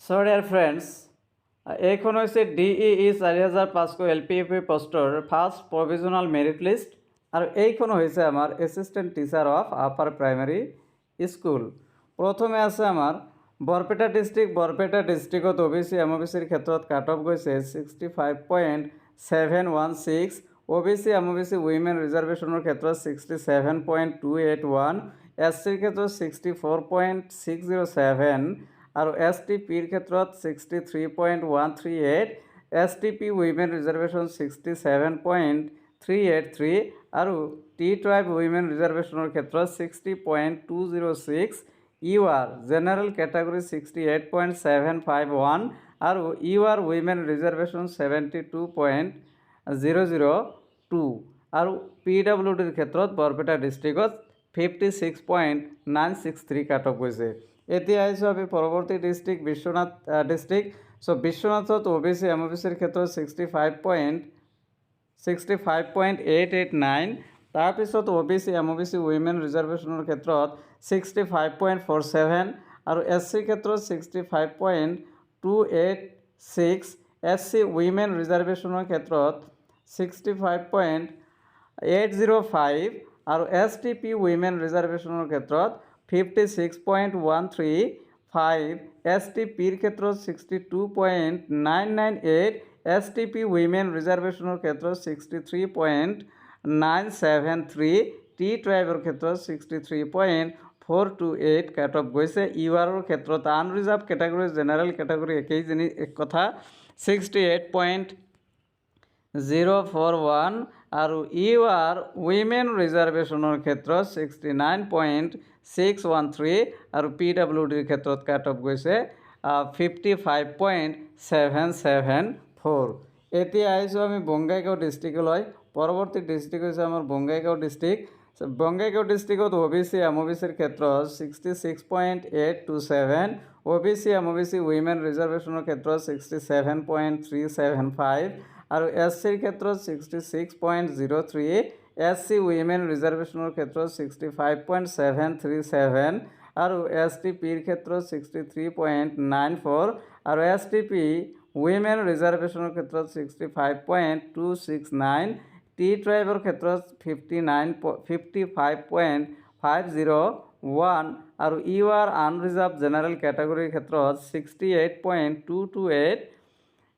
So dear friends, এইখন হৈছে DEE 4500 LPFP পোষ্টৰ ফাৰ্ষ্ট প্ৰভিজনাল মেৰিট লিষ্ট আৰু এইখন হৈছে আমাৰ assistant teacher of upper primary school. প্ৰথমে আছে আমাৰ বৰপেটা ডিষ্ট্ৰিক্টত OBC MOBCৰ ক্ষেত্ৰত কাট অফ গৈছে 65.716, OBC MOBC উইমেন ৰিজাৰ্ভেশ্যনৰ ক্ষেত্ৰত 67.281, SCৰ ক্ষেত্ৰত 64.607 আৰু STPৰ ক্ষেত্ৰত 63.138, STP উইমেন ৰিজাৰ্ভেশ্যন 67.383 আৰু টি ট্ৰাইব উইমেন ৰিজাৰ্ভেশ্যনৰ ক্ষেত্ৰত 60.206, UR জেনেৰেল কেটাগৰী 68.751 আৰু UR উইমেন ৰিজাৰ্ভেশ্যন 72.002 আৰু PWDৰ ক্ষেত্ৰত বৰপেটা ডিষ্ট্ৰিক্টত 56.963 কাট অফ গৈছে। এতিয়া আহিছোঁ আমি পৰৱৰ্তী ডিষ্ট্ৰিক্ট বিশ্বনাথ ডিষ্ট্ৰিক্ট। চ' বিশ্বনাথত OBC MOBCৰ ক্ষেত্ৰত 65.889, তাৰপিছত OBC MOBC উইমেন ৰিজাৰ্ভেশ্যনৰ ক্ষেত্ৰত 65.47 আৰু SCৰ ক্ষেত্ৰত 65.286, SC উইমেন ৰিজাৰ্ভেশ্যনৰ ক্ষেত্ৰত 65.805 আৰু STP উইমেন ৰিজাৰ্ভেশ্যনৰ ক্ষেত্ৰত 56.135, STPৰ ক্ষেত্ৰত 62.998, STP উইমেন ৰিজাৰ্ভেশ্যনৰ ক্ষেত্ৰত 63.973, টি ট্ৰাইবৰ ক্ষেত্ৰত 63.428 কাট অফ গৈছে। URৰ ক্ষেত্ৰত আনৰিজাৰ্ভ কেটাগৰী জেনেৰেল কেটাগৰী একেই এক কথা 68.041 আৰু UR উইমেন ৰিজাৰ্ভেশ্যনৰ ক্ষেত্ৰত 69.613 আৰু PWDৰ ক্ষেত্ৰত কাট অফ গৈছে 55.774। এতিয়া আহিছোঁ আমি বঙাইগাঁও ডিষ্ট্ৰিক্টলৈ। পৰৱৰ্তী ডিষ্ট্ৰিক্ট হৈছে আমাৰ বঙাইগাঁও ডিষ্ট্ৰিক্ট। বঙাইগাঁও ডিষ্ট্ৰিক্টত OBC MOBCৰ ক্ষেত্ৰত 66.827, OBC MOBC উইমেন ৰিজাৰ্ভেশ্যনৰ ক্ষেত্ৰত 67.375 আৰু SCৰ ক্ষেত্ৰত 66.03, SC উইমেন ৰিজাৰ্ভেশ্যনৰ ক্ষেত্ৰত 65.737 আৰু STPৰ ক্ষেত্ৰত 63.94 আৰু STP উইমেন ৰিজাৰ্ভেশ্যনৰ ক্ষেত্ৰত 65.269, টি ট্ৰাইবৰ ক্ষেত্ৰত 55.501 আৰু UR আনৰিজাৰ্ভ জেনেৰেল কেটাগৰীৰ ক্ষেত্ৰত 68.228,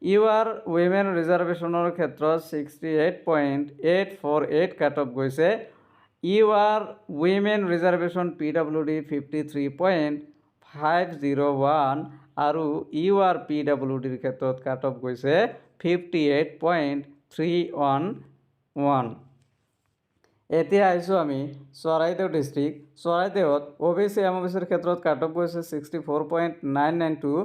UR উইমেন ৰিজাৰ্ভেশ্যনৰ ক্ষেত্ৰত 68.848 কাট অফ গৈছে। UR উইমেন ৰিজাৰ্ভেশ্যন PWD 53.501 আৰু UR PWDৰ ক্ষেত্ৰত কাট অফ গৈছে 58.311। এতিয়া আহিছোঁ আমি চৰাইদেউ ডিষ্ট্ৰিক্ট। চৰাইদেউত OBC MOBCৰ ক্ষেত্ৰত কাট অফ গৈছে 64.992,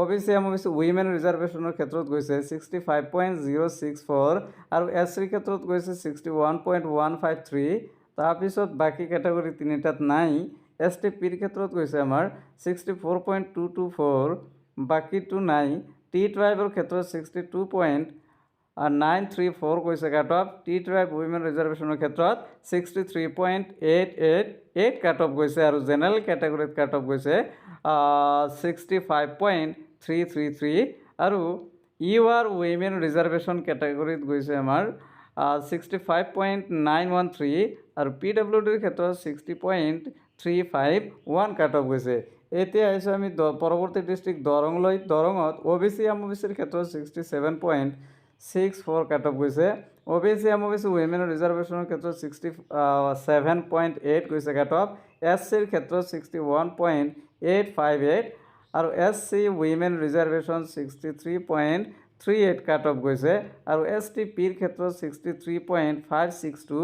OBC MOBC উইমেন ৰিজাৰ্ভেশ্যনৰ ক্ষেত্ৰত গৈছে 65.064 আৰু SCৰ ক্ষেত্ৰত গৈছে 61.153। তাৰপিছত বাকী কেটাগৰী তিনিটাত নাই। STPৰ ক্ষেত্ৰত গৈছে আমাৰ 64.224, বাকীটো নাই। টি ট্ৰাইবৰ ক্ষেত্ৰত 62.934 গৈছে cut off, tea tribe women ৰিজাৰ্ভেশ্যনৰ ক্ষেত্ৰত 63.888 কাট অফ গৈছে আৰু জেনেৰেল কেটাগৰীত কাট অফ গৈছে 65.333 আৰু UR উইমেন ৰিজাৰ্ভেশ্যন কেটাগৰীত গৈছে আমাৰ 65.913 আৰু PWDৰ ক্ষেত্ৰত 60.351 কাট অফ গৈছে। এতিয়া আহিছোঁ আমি পৰৱৰ্তী ডিষ্ট্ৰিক্ট দৰঙলৈ। দৰঙত OBC MOBCৰ ক্ষেত্ৰত 67.64 কাট অফ গৈছে, OBC MOBC উইমেন ৰিজাৰ্ভেশ্যনৰ ক্ষেত্ৰত 67.8 গৈছে কাট অফ, SCৰ ক্ষেত্ৰত 61.858 আৰু SC উইমেন ৰিজাৰ্ভেশ্যন 63.38 কাট অফ গৈছে আৰু STPৰ ক্ষেত্ৰত 63.562,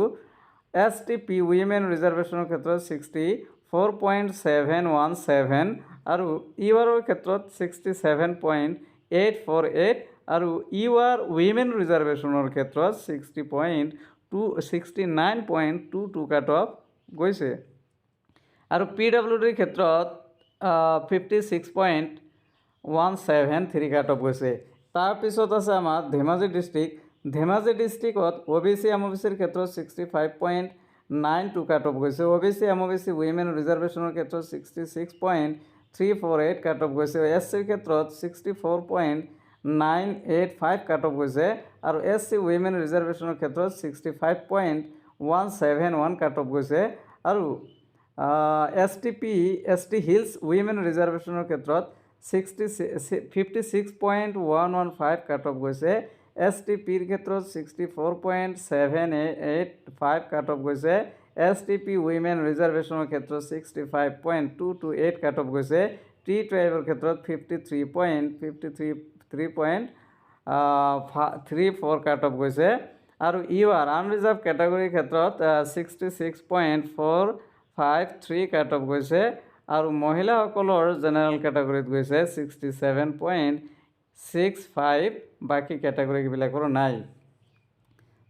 STP উইমেন ৰিজাৰ্ভেশ্যনৰ ক্ষেত্ৰত 64.717 আৰু URৰ ক্ষেত্ৰত 67.848 আৰু UR উইমেন ৰিজাৰ্ভেশ্যনৰ ক্ষেত্ৰত 69.22 কাট অফ গৈছে আৰু PWDৰ ক্ষেত্ৰত 56.173 কাট অফ গৈছে। তাৰপিছত আছে আমাৰ ধেমাজি ডিষ্ট্ৰিক্ট। ধেমাজি ডিষ্ট্ৰিক্টত OBC MOBCৰ ক্ষেত্ৰত 65.92 কাট অফ গৈছে, OBC MOBC উইমেন ৰিজাৰ্ভেশ্যনৰ ক্ষেত্ৰত 348 কাট অফ গৈছে SCৰ ক্ষেত্ৰত 64.985 কাট অফ গৈছে আৰু SC উইমেন ৰিজাৰ্ভেশ্যনৰ ক্ষেত্ৰত 65.171 কাট অফ গৈছে আৰু ST হিলছ উইমেন ৰিজাৰ্ভেশ্যনৰ ক্ষেত্ৰত 56.115 কাট অফ গৈছে STPৰ ক্ষেত্ৰত 64.785 কাট অফ গৈছে STP উইমেন ৰিজাৰ্ভেশ্যনৰ ক্ষেত্ৰত 65.228 কাট অফ গৈছে T ট্ৰাইবৰ ক্ষেত্ৰত 53.34 কাট অফ গৈছে আৰু UR আনৰিজাৰ্ভ কেটাগৰীৰ ক্ষেত্ৰত 66.453 কাট অফ গৈছে আৰু মহিলাসকলৰ জেনেৰেল কেটাগৰীত গৈছে 67.65 বাকী কেটাগৰীবিলাকৰ নাই।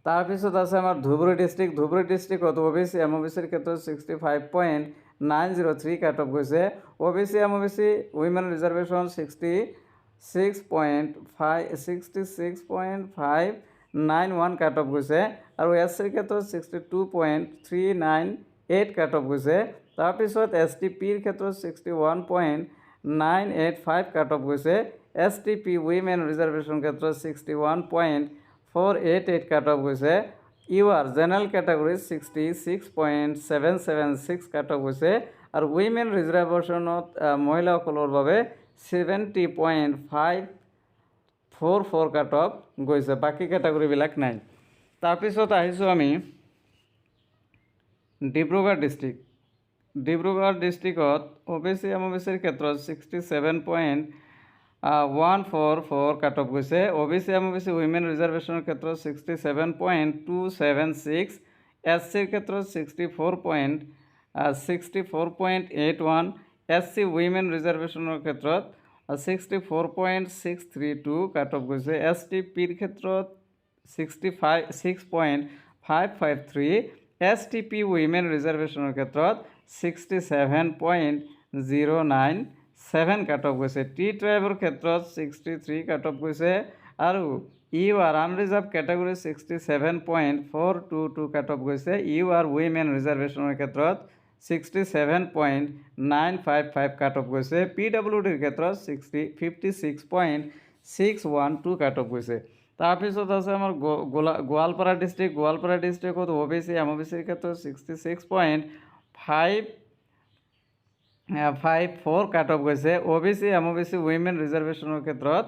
তাৰপিছত আছে আমাৰ ধুবুৰী ডিষ্ট্ৰিক্টত OBC MOBCৰ ক্ষেত্ৰত 65.903 কাট অফ গৈছে OBC MOBC উইমেন ৰিজাৰ্ভেশ্যন 66.591 কাট অফ গৈছে আৰু SCৰ ক্ষেত্ৰত 62.398 কাট অফ গৈছে। তাৰপিছত STPৰ ক্ষেত্ৰত 61.985 কাট অফ গৈছে STP উইমেন ৰিজাৰ্ভেশ্যনৰ ক্ষেত্ৰত 61.488 কাট অফ গৈছে UR জেনেৰেল কেটাগৰীত 66.776 কাট অফ গৈছে আৰু উইমেন ৰিজাৰ্ভেশ্যনত মহিলাসকলৰ বাবে 70.544 কাট অফ গৈছে বাকী কেটাগৰীবিলাক নাই। তাৰপিছত আহিছোঁ আমি ডিব্ৰুগড় ডিষ্ট্ৰিক্টত OBC MOBCৰ ক্ষেত্ৰত 67.144 কাট অফ গৈছে OBC MOBC উইমেন ৰিজাৰ্ভেশ্যনৰ ক্ষেত্ৰত 67.276 SCৰ ক্ষেত্ৰত 64.81 SC উইমেন ৰিজাৰ্ভেশ্যনৰ ক্ষেত্ৰত 64.632 কাট অফ গৈছে STPৰ ক্ষেত্ৰত 66.553 STP উইমেন ৰিজাৰ্ভেশ্যনৰ ক্ষেত্ৰত 67.097 কাট অফ গৈছে T ট্ৰাইবৰ ক্ষেত্ৰত 63 কাট অফ গৈছে আৰু UR আনৰিজাৰ্ভ কেটাগৰী 67.422 কাট অফ গৈছে UR উইমেন ৰিজাৰ্ভেশ্যনৰ ক্ষেত্ৰত 67.955 কাট অফ গৈছে PWDৰ ক্ষেত্ৰত 56.612 কাট অফ গৈছে। তাৰপিছত আছে আমাৰ গোৱালপাৰা ডিষ্ট্ৰিক্টত OBC MOBCৰ ক্ষেত্ৰত 66.554 কাট অফ গৈছে OBC MOBC উইমেন ৰিজাৰ্ভেশ্যনৰ ক্ষেত্ৰত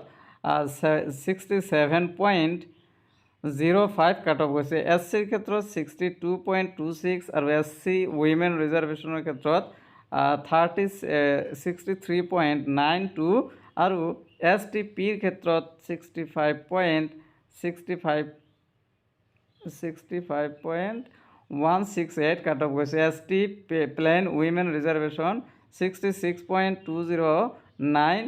67.05 কাট অফ গৈছে SCৰ ক্ষেত্ৰত 62.26 আৰু SC উইমেন ৰিজাৰ্ভেশ্যনৰ ক্ষেত্ৰত 63.92 আৰু STPৰ ক্ষেত্ৰত 65.168 কাট অফ গৈছে ST plain women reservation 66.209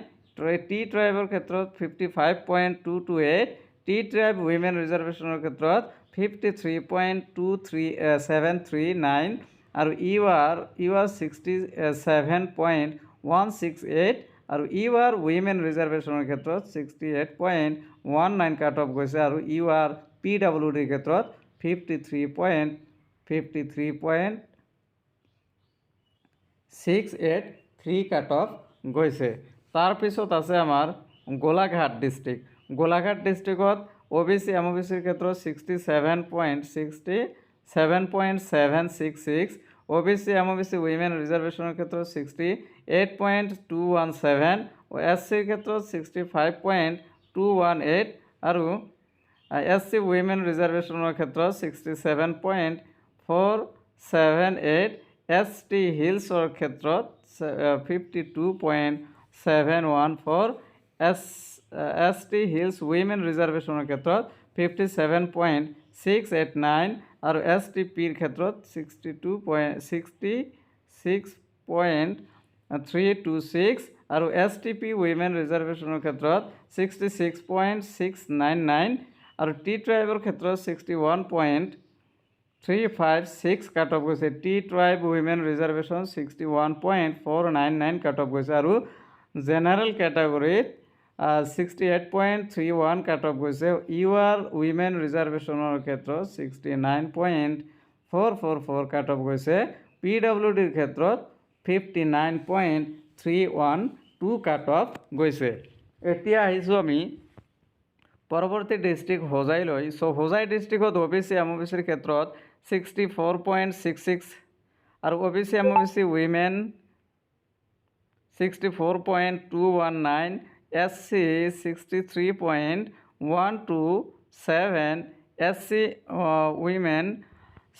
T ট্ৰাইবৰ ক্ষেত্ৰত 55.228 T ট্ৰাইব উইমেন ৰিজাৰ্ভেশ্যনৰ ক্ষেত্ৰত 53.23739 আৰু UR 67.168 আৰু UR উইমেন ৰিজাৰ্ভেশ্যনৰ ক্ষেত্ৰত 68.19 কাট অফ গৈছে আৰু UR PWDৰ ক্ষেত্ৰত 53.683 কাট অফ গৈছে। তাৰপিছত আছে আমাৰ গোলাঘাট ডিষ্ট্ৰিক্টত OBC MOBCৰ ক্ষেত্ৰত 67.766 OBC MOBC উইমেন ৰিজাৰ্ভেশ্যনৰ ক্ষেত্ৰত 68.217 SCৰ ক্ষেত্ৰত 65.218 আৰু SC উইমেন ৰিজাৰ্ভেশ্যনৰ ক্ষেত্ৰত 67.478 ST হিলছৰ ক্ষেত্ৰত 52.714 ST হিলছ উইমেন ৰিজাৰ্ভেশ্যনৰ ক্ষেত্ৰত 57.689 আৰু STPৰ ক্ষেত্ৰত 66.326 আৰু STP উইমেন ৰিজাৰ্ভেশ্যনৰ ক্ষেত্ৰত 66.699 আৰু T ট্ৰাইবৰ ক্ষেত্ৰত 61.356 কাট অফ গৈছে T ট্ৰাইব উইমেন ৰিজাৰ্ভেশ্যন 61.499 কাট অফ গৈছে আৰু জেনেৰেল কেটাগৰীত 68.31 কাট অফ গৈছে UR উইমেন ৰিজাৰ্ভেশ্যনৰ ক্ষেত্ৰত 69.444 কাট অফ গৈছে PWDৰ ক্ষেত্ৰত 59.6 312 কাট অফ গৈছে। এতিয়া আহিছোঁ আমি পৰৱৰ্তী ডিষ্ট্ৰিক্ট হোজাইলৈ। চ' হোজাই ডিষ্ট্ৰিক্টত OBC MOBCৰ ক্ষেত্ৰত 64.66 আৰু OBC MOBC women 64.219, SC 63.127, SC women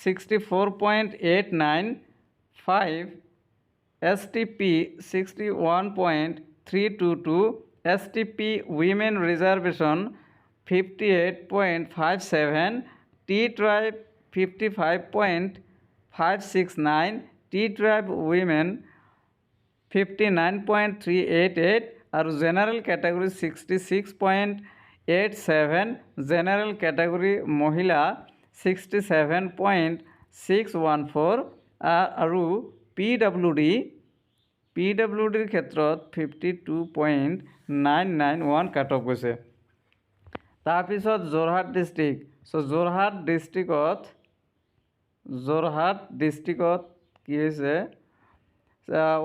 64.895, STP 61.322, STP women reservation 58.57, T-tribe 55.569, T-tribe women 59.388 আৰু জেনাৰেল কেটেগৰী 66.87, জেনাৰেল কেটেগৰী মহিলা 67.614 আৰু PWDৰ ক্ষেত্ৰত 52.991 কাট অফ গৈছে। তাৰপিছত যোৰহাট ডিষ্ট্ৰিক্ট। চ' যোৰহাট ডিষ্ট্ৰিক্টত কি হৈছে,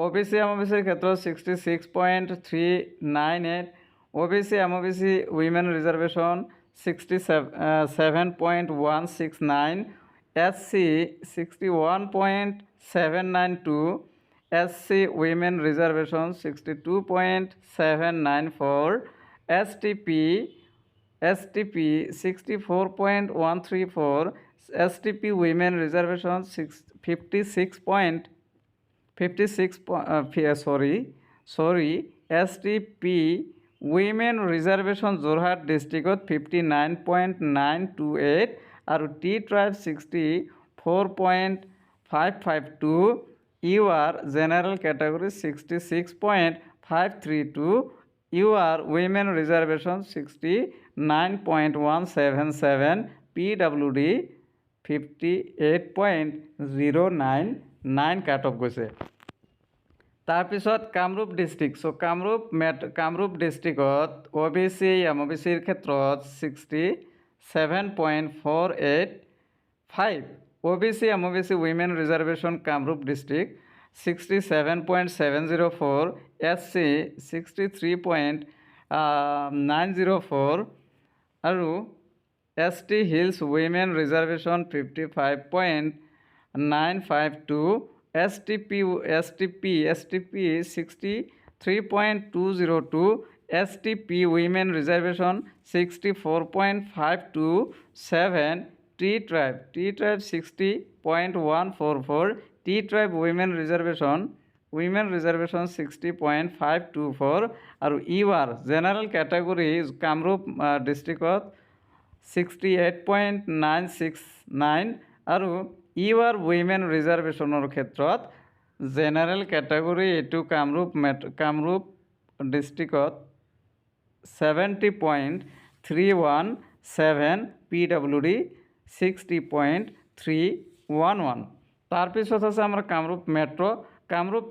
OBC MOBCৰ ক্ষেত্ৰত 66.398, OBC MOBC women reservation 67.169, SC 61.792, SC women reservation 62.794, STP 64.134, STP women reservation STP women reservation Jorhat ডিষ্ট্ৰিক্টত 59.928 আৰু T-tribe 64.552, UR general category 66.532, UR women reservation 69.177, PWD 58.099 কাট অফ গৈছে। তাৰপিছত কামৰূপ ডিষ্ট্ৰিক্ট। চ' কামৰূপ ডিষ্ট্ৰিক্টত OBC MOBCৰ ক্ষেত্ৰত 67.485, OBC MOBC women reservation Kamrup district 67.704, SC 63.904 আৰু ST hills women reservation 55.952, STP 63.202, STP women reservation 64.527, T-tribe 60.144, T-tribe women reservation 60.524 আৰু UR general category Kamrup ডিষ্ট্ৰিক্টত 68.969 আৰু UR women reservationৰ ক্ষেত্ৰত general category এইটো কামৰূপ ডিষ্ট্ৰিক্টত 70.317, PWD 60.311। তাৰপিছত আছে আমাৰ কামৰূপ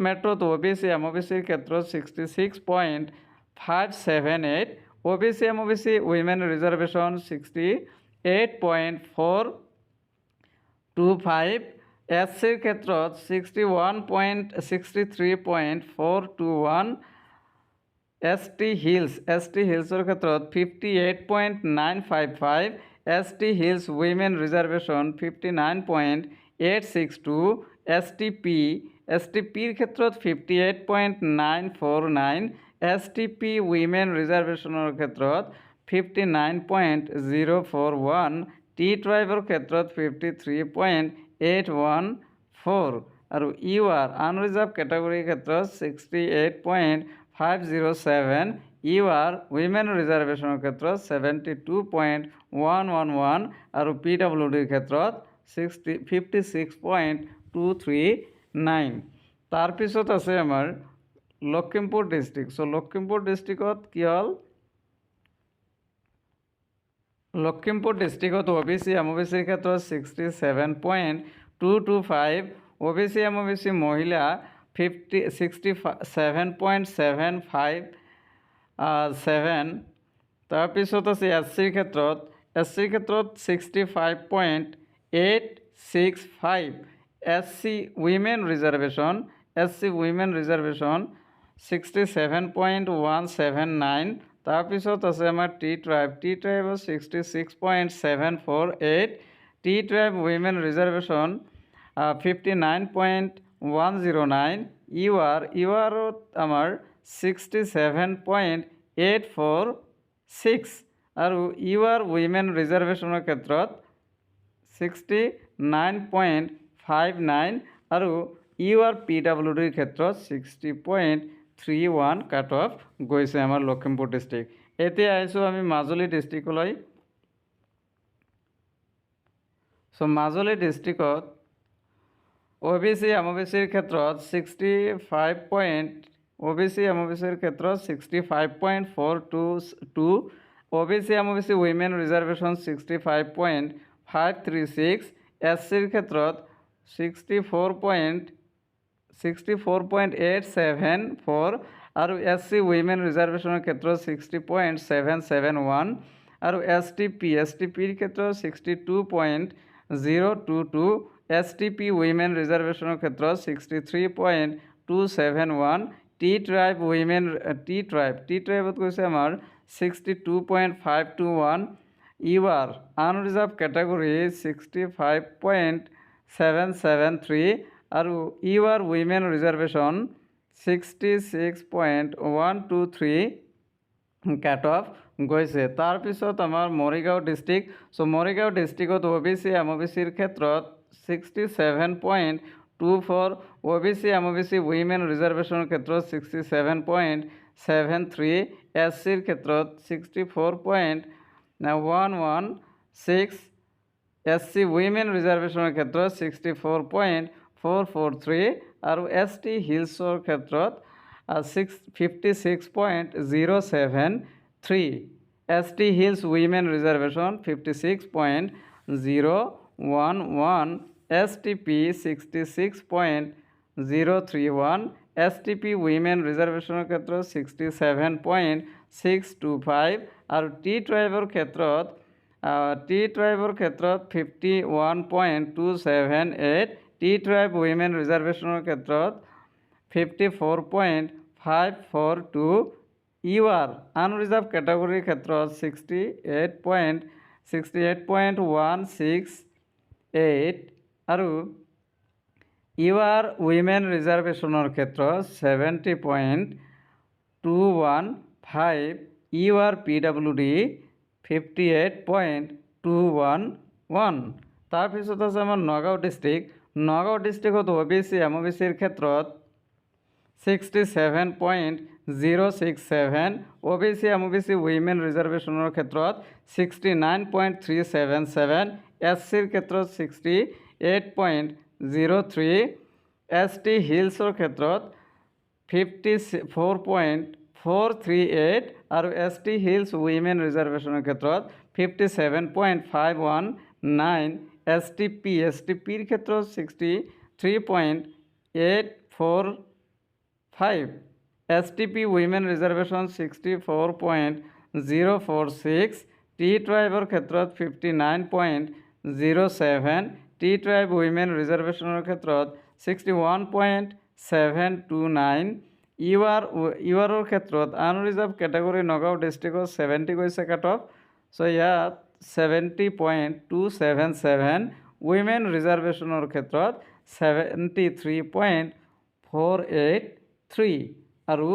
মেট্ৰত OBC MOBCৰ ক্ষেত্ৰত 66.578, OBC MOBC উইমেন ৰিজাৰ্ভেশ্যন 68.425, SCৰ ক্ষেত্ৰত 63.421, ST হিলছৰ ক্ষেত্ৰত 58.955, ST হিলছ উইমেন ৰিজাৰ্ভেশ্যন 59.862, STPৰ ক্ষেত্ৰত 58.949, STP উইমেন ৰিজাৰ্ভেশ্যনৰ ক্ষেত্ৰত 59.041, T-tribeৰ ক্ষেত্ৰত 53.814 আৰু UR আনৰিজাৰ্ভ কেটেগৰীৰ ক্ষেত্ৰত 68.507, UR উইমেন ৰিজাৰ্ভেশ্যনৰ ক্ষেত্ৰত 72.111 আৰু PWDৰ ক্ষেত্ৰত 56.239। তাৰপিছত আছে আমাৰ লখিমপুৰ ডিষ্ট্ৰিক্ট। চ' লখিমপুৰ ডিষ্ট্ৰিক্টত কি হ'ল, লখিমপুৰ ডিষ্ট্ৰিক্টত OBC MOBCৰ ক্ষেত্ৰত 67.225, OBC MOBC মহিলা 67.757, তাৰপিছত আছে SCৰ ক্ষেত্ৰত 65.865, SC উইমেন ৰিজাৰ্ভেশ্যন 67.179 তাৰপিছত আছে আমাৰ টি ট্ৰাইবত 66.748 টি ট্ৰাইব উইমেন ৰিজাৰ্ভেশ্যন 59.109 ইউআৰত আমাৰ 67.846 আৰু ইউআৰ উইমেন ৰিজাৰ্ভেশ্যনৰ ক্ষেত্ৰত 69.59 আৰু ইউআৰ PWDৰ ক্ষেত্ৰত 60.31 কাট অফ গৈছে আমাৰ লখিমপুৰ ডিষ্ট্ৰিক্ট। এতিয়া আহিছোঁ আমি মাজুলী ডিষ্ট্ৰিক্টলৈ। মাজুলী ডিষ্ট্ৰিক্টত OBC MOBCৰ ক্ষেত্ৰত 65.42, OBC MOBC উইমেন ৰিজাৰ্ভেশ্যন 65.536, SCৰ ক্ষেত্ৰত 64.874 আৰু SC উইমেন ৰিজাৰ্ভেশ্যনৰ ক্ষেত্ৰত 60.771 আৰু STPৰ ক্ষেত্ৰত 62.022, STP উইমেন ৰিজাৰ্ভেশ্যনৰ ক্ষেত্ৰত 63.271, টি ট্ৰাইবত কৈছে আমাৰ 62.521, ইউআৰ আনৰিজাৰ্ভ কেটেগৰী 65.773 আৰু ইউআৰ উইমেন ৰিজাৰ্ভেশ্যন 66.123 কাট অফ গৈছে। তাৰপিছত আমাৰ মৰিগাঁও ডিষ্ট্ৰিক্ট। মৰিগাঁও ডিষ্ট্ৰিক্টত OBC MOBCৰ ক্ষেত্ৰত 67.24, OBC MOBC উইমেন ৰিজাৰ্ভেশ্যনৰ ক্ষেত্ৰত 67.73, SCৰ ক্ষেত্ৰত 64.116, SC উইমেন ৰিজাৰ্ভেশ্যনৰ ক্ষেত্ৰত 64.443 আৰু ST হিলছৰ ক্ষেত্ৰত 56.073, ST hills women reservation 56.011, STP 66.031, STP women ৰিজাৰ্ভেশ্যনৰ ক্ষেত্ৰত 67.625 আৰু টি ট্ৰাইবৰ ক্ষেত্ৰত 51.278, টি ট্ৰাইব উইমেন ৰিজাৰ্ভেশ্যনৰ ক্ষেত্ৰত 54.542, ইউআৰ আনৰিজাৰ্ভ কেটেগৰীৰ ক্ষেত্ৰত 68.168 আৰু ইউআৰ উইমেন ৰিজাৰ্ভেশ্যনৰ ক্ষেত্ৰত 70.215, ইউআৰ PWD 58.211। তাৰপিছত আছে আমাৰ নগাঁও ডিষ্ট্ৰিক্ট। নগাঁও ডিষ্ট্ৰিক্টত OBC MOBCৰ ক্ষেত্ৰত 67.067, OBC MOBC উইমেন ৰিজাৰ্ভেশ্যনৰ ক্ষেত্ৰত 69.377, SCৰ ক্ষেত্ৰত 68.03, ST হিলছৰ ক্ষেত্ৰত 54.438 আৰু ST হিলছ উইমেন ৰিজাৰ্ভেশ্যনৰ ক্ষেত্ৰত 57.519, STPৰ ক্ষেত্ৰত 63.845, STP উইমেন ৰিজাৰ্ভেশ্যন 64.046, টি ট্ৰাইবৰ ক্ষেত্ৰত 59.07, টি ট্ৰাইব উইমেন ৰিজাৰ্ভেশ্যনৰ ক্ষেত্ৰত 61.729, ইউআৰৰ ক্ষেত্ৰত আনৰিজাৰ্ভ কেটেগৰী নগাঁও ডিষ্ট্ৰিক্টত 70 গৈছে কাট অফ। ইয়াত 70.277, উইমেন ৰিজাৰ্ভেশ্যনৰ ক্ষেত্ৰত 73.483 আৰু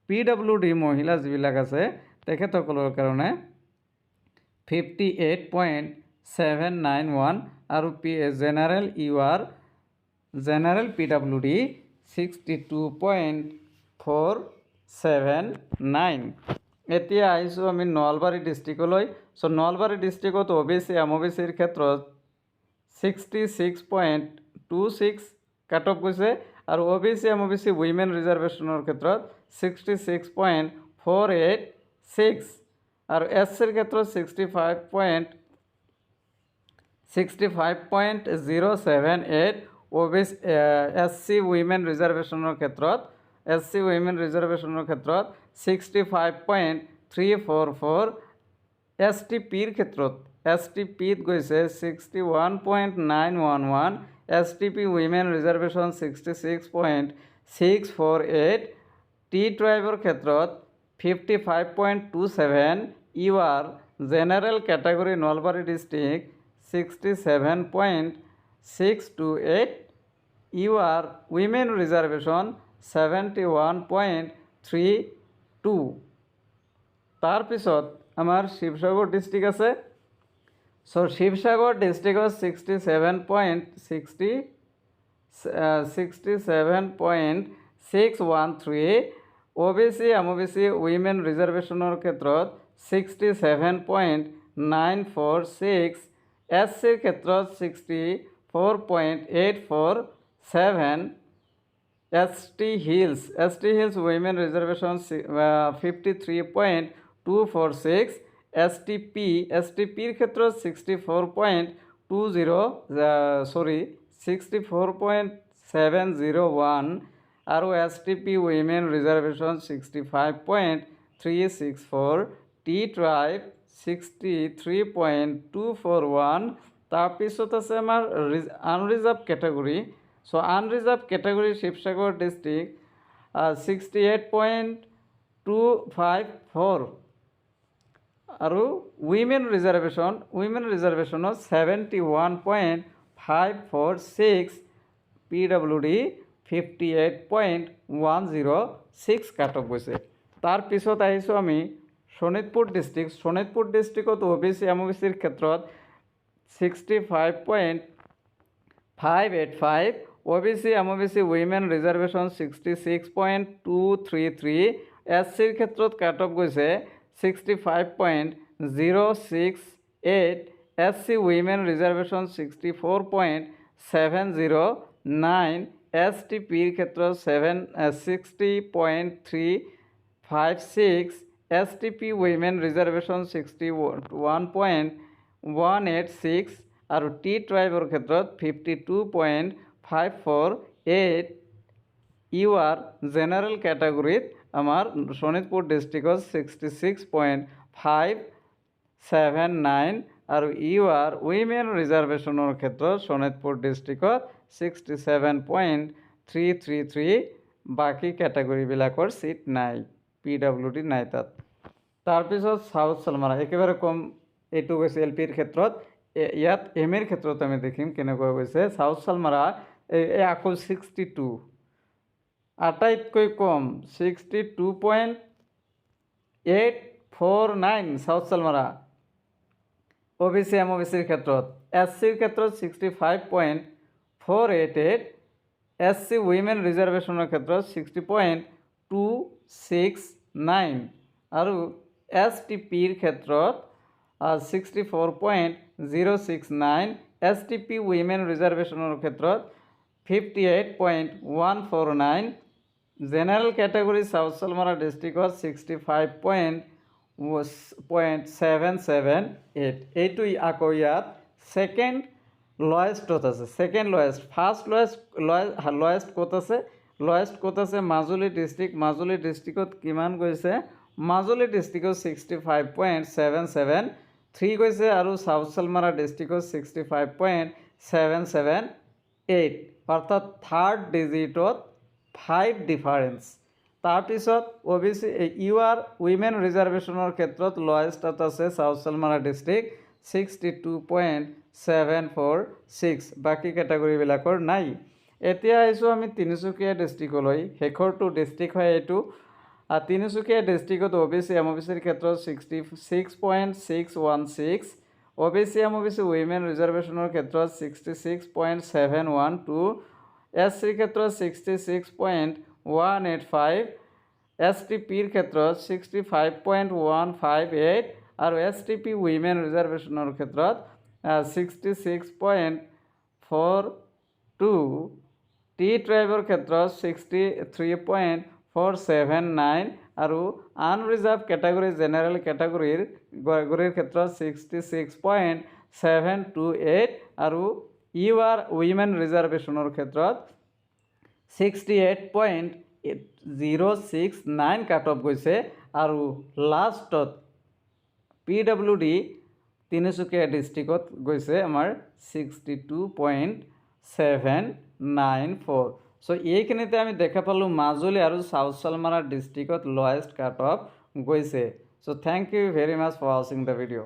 PWD মহিলা যিবিলাক আছে তেখেতসকলৰ কাৰণে 58.791 আৰু জেনেৰেল PWD 62.479। এতিয়া আহিছোঁ আমি নলবাৰী ডিষ্ট্ৰিক্টলৈ। নলবাৰী ডিষ্ট্ৰিক্টত OBC MOBCৰ ক্ষেত্ৰত 66.26 কাট অফ গৈছে আৰু OBC MOBC উইমেন ৰিজাৰ্ভেশ্যনৰ ক্ষেত্ৰত 66.486 আৰু SCৰ ক্ষেত্ৰত 65.078, SC উইমেন ৰিজাৰ্ভেশ্যনৰ ক্ষেত্ৰত 65.344, STPৰ ক্ষেত্ৰত STPত গৈছে 61.911, STP উইমেন ৰিজাৰ্ভেশ্যন 66.648, টি ট্ৰাইবৰ ক্ষেত্ৰত 55.27, U R general category Nalbari district 67.628, U R women reservation 71.32। তাৰপিছত আমাৰ শিৱসাগৰ ডিষ্ট্ৰিক্ট আছে। চ' শিৱসাগৰ ডিষ্ট্ৰিক্টত 67.613, OBC MOBC উইমেন ৰিজাৰ্ভেশ্যনৰ ক্ষেত্ৰত 67.946, SCৰ ক্ষেত্ৰত 64.847, ST Hills উইমেন ৰিজাৰ্ভেশ্যন 53.246, STPৰ ক্ষেত্ৰত 64.701 আৰু STP women reservation 65.364, T tribe 63.241। তাৰপিছত আছে আমাৰ আনৰিজাৰ্ভ কেটাগৰী। চ' আনৰিজাৰ্ভ কেটাগৰী শিৱসাগৰ ডিষ্ট্ৰিক্ট 68.254 আৰু উইমেন ৰিজাৰ্ভেশ্যনত 71.546, PWD 58.106 কাট অফ গৈছে। তাৰপিছত আহিছোঁ আমি শোণিতপুৰ ডিষ্ট্ৰিক্টত OBC MOBCৰ ক্ষেত্ৰত 65.585, OBC MOBC উইমেন ৰিজাৰ্ভেশ্যন 66.233, SCৰ ক্ষেত্ৰত কাট অফ গৈছে 65.068, SC উইমেন ৰিজাৰ্ভেশ্যন 64.709, STPৰ ক্ষেত্ৰত 60.356, STP উইমেন ৰিজাৰ্ভেশ্যন 61.186 আৰু টি ট্ৰাইবৰ ক্ষেত্ৰত 52.548। ইউ আৰ জেনেৰেল কেটাগৰীত আমাৰ শোণিতপুৰ ডিষ্ট্ৰিক্টত 66.579 আৰু ইউ আৰ উইমেন ৰিজাৰ্ভেশ্যনৰ ক্ষেত্ৰত শোণিতপুৰ ডিষ্ট্ৰিক্টত 67.333। বাকী কেটাগৰীবিলাকৰ চিট নাই, PWD নাই তাত। তাৰপিছত চাউথ চালমাৰা একেবাৰে কম, এইটো গৈছে LPৰ ক্ষেত্ৰত। ইয়াত MAৰ ক্ষেত্ৰত আমি দেখিম কেনেকুৱা গৈছে। চাউথ চালমাৰা আকৌ 62, আটাইতকৈ কম 62.849 চাউথ চালমাৰা OBC MOBCৰ ক্ষেত্ৰত। SCৰ ক্ষেত্ৰত 65.488, SC উইমেন ৰিজাৰ্ভেশ্যনৰ ক্ষেত্ৰত 60.269 আৰু STPৰ ক্ষেত্ৰত 64.069, STP উইমেন ৰিজাৰ্ভেশ্যনৰ ক্ষেত্ৰত 58.149, জেনেৰেল কেটাগৰী চাউথ চালমাৰা ডিষ্ট্ৰিক্টত 65.778। এইটো আকৌ ইয়াত ছেকেণ্ড লয়েষ্টত আছে। ফাৰ্ষ্ট লয়েষ্ট ক'ত আছে? মাজুলী ডিষ্ট্ৰিক্টত কিমান গৈছে? মাজুলী ডিষ্ট্ৰিক্টত 65.773 গৈছে আৰু চাউথ চালমাৰা ডিষ্ট্ৰিক্টত 65.778, অৰ্থাৎ থাৰ্ড ডিজিটত 5 ডিফাৰেঞ্চ। তাৰপিছত OBC ইউ আৰ উইমেন ৰিজাৰ্ভেশ্যনৰ ক্ষেত্ৰত লয়েষ্টত আছে চাউথ চালমাৰা ডিষ্ট্ৰিক্ট 62.746। বাকী কেটাগৰীবিলাকৰ নাই। এতিয়া আহিছোঁ আমি তিনিচুকীয়া ডিষ্ট্ৰিক্টলৈ। শেষৰটো ডিষ্ট্ৰিক্ট হয় এইটো। তিনিচুকীয়া ডিষ্ট্ৰিক্টত OBC MOBCৰ ক্ষেত্ৰত 66.616, OBC MOBC উইমেন ৰিজাৰ্ভেশ্যনৰ ক্ষেত্ৰত 66.712, SCৰ ক্ষেত্ৰত 66.185, STPৰ ক্ষেত্ৰত 65.158 আৰু STP উইমেন ৰিজাৰ্ভেশ্যনৰ ক্ষেত্ৰত 66.42, টি ট্ৰাইবৰ ক্ষেত্ৰত 63.479 আৰু আনৰিজাৰ্ভ কেটাগৰী জেনেৰেল কেটাগৰীৰ ক্ষেত্ৰত 66.728 আৰু ইউ আৰ উইমেন ৰিজাৰ্ভেশ্যনৰ ক্ষেত্ৰত 68.069 কাট অফ গৈছে আৰু লাষ্টত PWD তিনিচুকীয়া ডিষ্ট্ৰিক্টত গৈছে আমাৰ 62.794। চ' এইখিনিতে আমি দেখা পালোঁ মাজুলী আৰু চাউথ চালমাৰা ডিষ্ট্ৰিক্টত লয়েষ্ট কাট অফ গৈছে। So' thank you very much for ৱাচিং দ্য ভিডিঅ'।